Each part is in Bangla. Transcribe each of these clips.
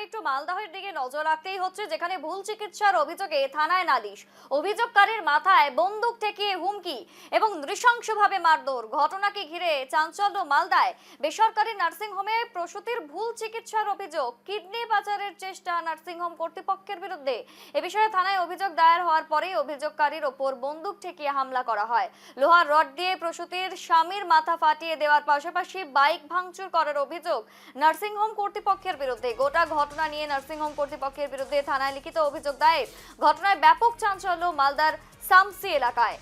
একটু মালদহের দিকে নজর রাখতেই হচ্ছে, যেখানে ভুল চিকিৎসার অভিযোগে থানায় নালিশ। অভিযোগকারীর মাথায় বন্দুক ঠেকিয়ে হুমকি এবং নৃশংসভাবে মারধর। ঘটনাকে ঘিরে চাঞ্চল্য মালদায়। বেসরকারি নার্সিংহোমে প্রসূতির ভুল চিকিৎসার অভিযোগ, কিডনি পাচারের চেষ্টা নার্সিংহোম কর্তৃপক্ষের বিরুদ্ধে। এ বিষয়ে থানায় অভিযোগ দায়ের হওয়ার পরেই অভিযোগকারীর ওপর বন্দুক ঠেকিয়ে হামলা করা হয়। লোহার রড দিয়ে প্রসূতির স্বামীর মাথা ফাটিয়ে দেওয়ার পাশাপাশি বাইক ভাঙচুর করার অভিযোগ নার্সিংহোম কর্তৃপক্ষের বিরুদ্ধে। গোটা ঘটনা নিয়ে নার্সিংহোম কর্তৃপক্ষের বিরুদ্ধে থানায় লিখিত অভিযোগ দায়ের। ঘটনায় ব্যাপক চাঞ্চল্য মালদার সামসি এলাকায়।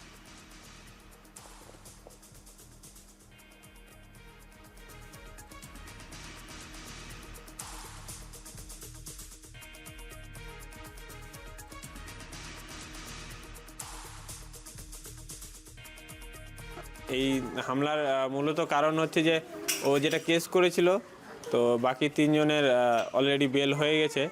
এই হামলার মূলত কারণ হচ্ছে যে ও যেটা কেস করেছিল, তো বাকি তিনজনের অলরেডি বেল হয়ে গেছে,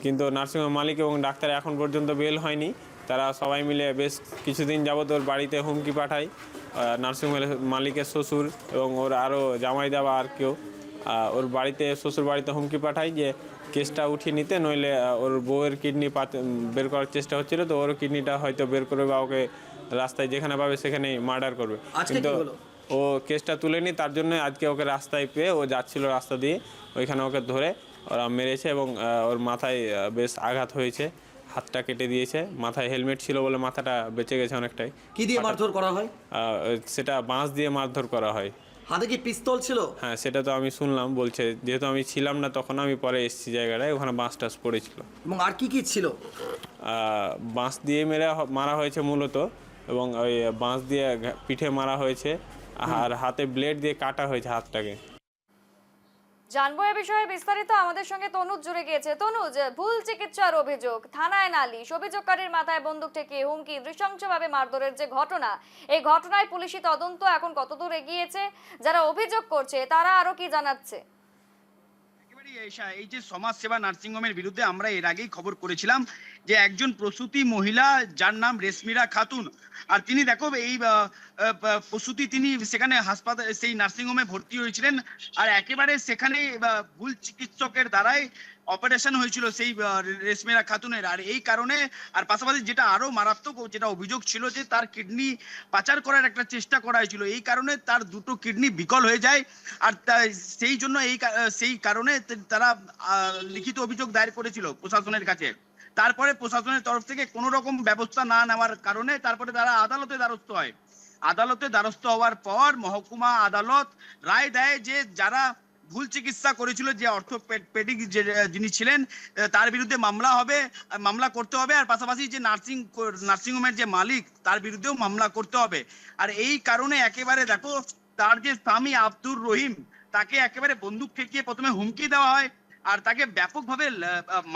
কিন্তু নার্সিংহোম মালিক এবং ডাক্তার এখন পর্যন্ত বেল হয়নি। তারা সবাই মিলে বেশ কিছুদিন যাবত ওর বাড়িতে হুমকি পাঠায়। নার্সিংহোম মালিকের শ্বশুর এবং ওর আরও জামাই দেওয়া আর কেউ ওর বাড়িতে, শ্বশুর বাড়িতে হুমকি পাঠায় যে কেসটা উঠিয়ে নিতে, নইলে ওর বউয়ের কিডনি বের করার চেষ্টা হচ্ছিল, তো ওর কিডনিটা হয়তো বের করবে বা ওকে রাস্তায় যেখানে পাবে সেখানেই মার্ডার করবে। কিন্তু ও কেসটা তুলেনি, তার জন্য আজকে ওকে রাস্তায় পেয়ে ও যাচ্ছিল রাস্তা দিয়ে, ওইখানে ওকে ধরে ওরা মেরেছে এবং ওর মাথায় বেশ আঘাত হয়েছে, হাতটা কেটে দিয়েছে। মাথায় হেলমেট ছিল বলে মাথাটা বেঁচে গেছে অনেকটাই। কি দিয়ে মারধর করা হয়? সেটা বাঁশ দিয়ে মারধর করা হয়। হাতে কি পিস্তল ছিল? হ্যাঁ, সেটা তো আমি শুনলাম, বলছে, যেহেতু আমি ছিলাম না তখন, আমি পরে এসেছি জায়গাটায়, ওখানে বাঁশ টাস পড়েছিল। এবং আর কি কি ছিল? বাঁশ দিয়ে মারা হয়েছে মূলত, এবং ওই বাঁশ দিয়ে পিঠে মারা হয়েছে, আর হাতে ব্লেড দিয়ে কাটা হয়েছে হাতটাকে। জানবো এ বিষয়ে বিস্তারিত, আমাদের সঙ্গে তনুজ জুড়ে গিয়েছে। তনুজ, ভুল চিকিৎসার অভিযোগ, থানায় নালিশ, অভিযোগকারীর মাথায় বন্দুক ঠেকিয়ে হুমকি, নৃশংসভাবে মারধরের যে ঘটনা, এই ঘটনায় পুলিশি তদন্ত এখন কতদূর এগিয়েছে? যারা অভিযোগ করছে তারা আরো কি জানাচ্ছে? এই যে সমাজসেবা নার্সিংহোমের বিরুদ্ধে আমরা এর আগেই খবর করেছিলাম যে একজন প্রসূতি মহিলা, যার নাম রেশমিরা খাতুন, আর তিনি দেখো এই প্রসূতি, তিনি সেখানে হাসপাতাল, সেই নার্সিংহোমে ভর্তি হয়েছিলেন, আর একেবারে সেখানে ভুল চিকিৎসকের দ্বারাই অপারেশন হয়েছিল সেই রেশমিরা খাতুনের। আর এই কারণে, আর পাশাপাশি যেটা আরো মারাত্মক, যেটা অভিযোগ ছিল যে তার কিডনি পাচার করার একটা চেষ্টা করা হয়েছিল, এই কারণে তার দুটো কিডনি বিকল হয়ে যায়। আর সেই জন্য সেই কারণে তারা লিখিত অভিযোগ দায়ের করেছিল প্রশাসনের কাছে। তারপরে প্রশাসনের তরফ থেকে কোনো রকম ব্যবস্থা না নেওয়ার কারণে তারপরে তারা আদালতে দ্বারস্থ হয়। আদালতে দ্বারস্থ হওয়ার পর মহকুমা আদালত রায় দেয় যে যারা ভুল চিকিৎসা করেছিল, যে অর্থোপেডিক যিনি ছিলেন, তার বিরুদ্ধে মামলা করতে হবে, আর পাশাপাশি যে নার্সিংহোমের যে মালিক, তার বিরুদ্ধেও মামলা করতে হবে। আর এই কারণে একেবারে দেখো, তার যে স্বামী আব্দুর রহিম, তাকে একেবারে বন্দুক ঠেকিয়ে প্রথমে হুমকি দেওয়া হয়, আর তাকে ব্যাপকভাবে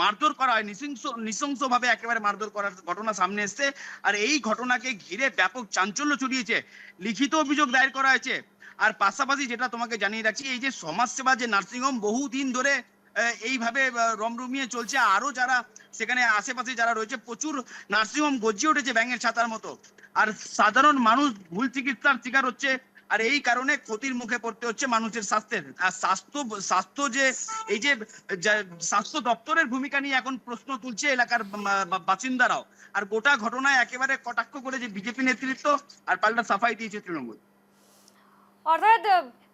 মারধর করা হয়, নৃশংসভাবে একেবারে মারধর করার ঘটনা সামনে এসছে। আর এই ঘটনাকে ঘিরে ব্যাপক চাঞ্চল্য ছড়িয়েছে, লিখিত অভিযোগ দায়ের করা হয়েছে। আর পাশাপাশি যেটা তোমাকে জানিয়ে রাখছি, এই যে সমাজসেবা যে নার্সিংহোম বহুদিন ধরে এইভাবে রমরমিয়ে চলছে, আরো যারা সেখানে আশেপাশে যারা রয়েছে, প্রচুর নার্সিংহোম গজিয়ে উঠেছে ব্যাঙের ছাতার মতো, আর সাধারণ মানুষ ভুল চিকিৎসার শিকার হচ্ছে। আর এই কারণে ক্ষতির মুখে পড়তে হচ্ছে মানুষের স্বাস্থ্যের। আর স্বাস্থ্য যে এই যে স্বাস্থ্য দপ্তরের ভূমিকা নিয়ে এখন প্রশ্ন তুলছে এলাকার বাসিন্দারাও। আর গোটা ঘটনায় একেবারে কটাক্ষ করে যে বিজেপি নেতৃত্ব, আর পাল্টা সাফাই দিয়েছে তৃণমূল। অর্থাৎ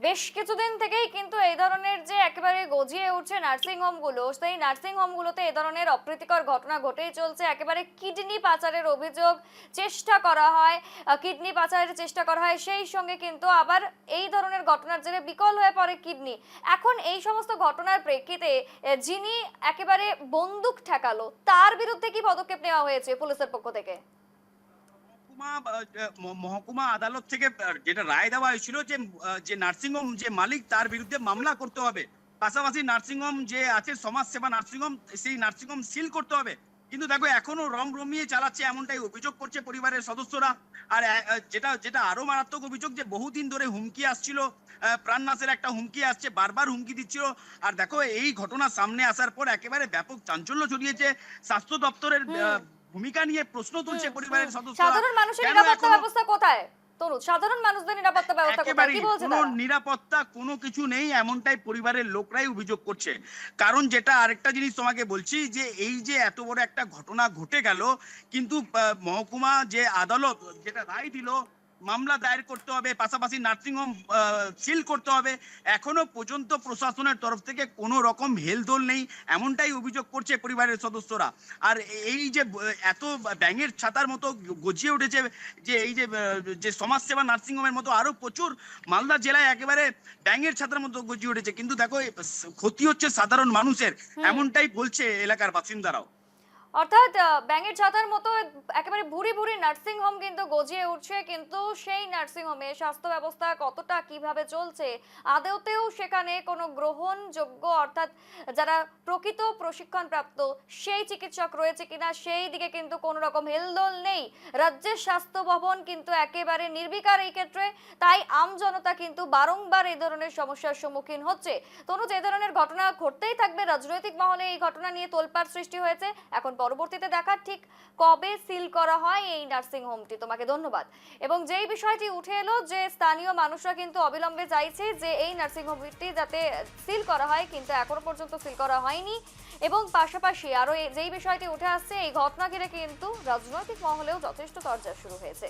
বেশ কিছুদিন থেকেই কিন্তু এই ধরনের যে একেবারে গজিয়ে উঠছে নার্সিংহোমগুলো, সেই নার্সিংহোমগুলোতে এই ধরনের অপ্রীতিকর ঘটনা ঘটেই চলছে। একেবারে কিডনি পাচারের অভিযোগ, চেষ্টা করা হয়, কিডনি পাচারের চেষ্টা করা হয়, সেই সঙ্গে কিন্তু আবার এই ধরনের ঘটনার জেরে বিকল হয়ে পড়ে কিডনি। এখন এই সমস্ত ঘটনার প্রেক্ষিতে যিনি একেবারে বন্দুক ঠেকালো, তার বিরুদ্ধে কি পদক্ষেপ নেওয়া হয়েছে পুলিশের পক্ষ থেকে? মহকুমা আদালত থেকে যেটা রায় দেওয়া হয়েছিল যে নার্সিংহোম যে মালিক, তার বিরুদ্ধে মামলা করতে হবে, পাশাপাশি নার্সিংহোম যে আছে সমাজসেবা নার্সিংহোম, সেই নার্সিংহোম সিল করতে হবে। কিন্তু দেখো, এখনো রমিয়ে চালাচ্ছে, এমনটাই অভিযোগ করছে পরিবারের সদস্যরা। আর যেটা আরো মারাত্মক অভিযোগ, যে বহুদিন ধরে হুমকি আসছিল, প্রাণনাশের একটা হুমকি আসছে, বারবার হুমকি দিচ্ছিল। আর দেখো, এই ঘটনা সামনে আসার পর একেবারে ব্যাপক চাঞ্চল্য ছড়িয়েছে। স্বাস্থ্য দপ্তরের ভূমিকা নিয়ে প্রশ্ন তুলছে পরিবারের সদস্যরা। সাধারণ মানুষের নিরাপত্তা ব্যবস্থা কোথায়? তরুণ সাধারণ মানুষদের নিরাপত্তা ব্যবস্থা কোথায় একেবারেই কি বলছে কোনো তারা? নিরাপত্তা কোনো কিছু নেই, এমনটাই পরিবারের লোকরাই অভিযোগ করছে। কারণ যেটা আরেকটা জিনিস তোমাকে বলছি, যে এই যে এত বড় একটা ঘটনা ঘটে গেল, কিন্তু মহকুমা যে আদালত যেটা রায় দিল মামলা দায়ের করতে হবে, পাশাপাশি নার্সিংহোম সিল করতে হবে, এখনো পর্যন্ত প্রশাসনের তরফ থেকে কোনো রকম হেলদোল নেই, এমনটাই অভিযোগ করছে পরিবারের সদস্যরা। আর এই যে এত ব্যাঙের ছাতার মতো গজিয়ে উঠেছে, যে এই যে সমাজসেবা নার্সিংহোমের মতো আরো প্রচুর মালদা জেলায় একেবারে ব্যাঙের ছাতার মতো গজিয়ে উঠেছে, কিন্তু দেখো ক্ষতি হচ্ছে সাধারণ মানুষের, এমনটাই বলছে এলাকার বাসিন্দারাও। অর্থাৎ ব্যাঙের ছাতার মতো একেবারে ভুরি ভুরি নার্সিং হোম কিন্তু গজিয়ে উঠছে, কিন্তু সেই নার্সিং হোমে স্বাস্থ্য ব্যবস্থা কতটা কিভাবে চলছে, আদতেও সেখানে কোনো গ্রহণযোগ্য অর্থাৎ যারা প্রকৃত প্রশিক্ষণপ্রাপ্ত সেই চিকিৎসক রয়েছে কিনা সেই দিকে কিন্তু কোনো রকম হেলদোল নেই। রাজ্যের স্বাস্থ্য ভবন কিন্তু একেবারে নির্বিকার এই ক্ষেত্রে, তাই আমজনতা কিন্তু বারংবার এই ধরনের সমস্যার সম্মুখীন হচ্ছে। তনুজ, এই ধরনের ঘটনা ঘটতেই থাকবে, রাজনৈতিক মহলে এই ঘটনা নিয়ে তোলপাড় সৃষ্টি হয়েছে। এখন পরবর্তীতে দেখার ঠিক কবে সিল করা হয় এই নার্সিং হোমটি। তোমাকে ধন্যবাদ। এবং যেই বিষয়টি উঠে এলো যে স্থানীয় মানুষরা কিন্তু অবিলম্বে চাইছে যে এই নার্সিং হোমটি যাতে সিল করা হয়, কিন্তু এখনো পর্যন্ত সিল করা হয়নি। এবং পাশাপাশি আরো যেই বিষয়টি উঠে আসছে এই ঘটনা ঘিরে কিন্তু রাজনৈতিক মহলেও যথেষ্ট চর্চা শুরু হয়েছে।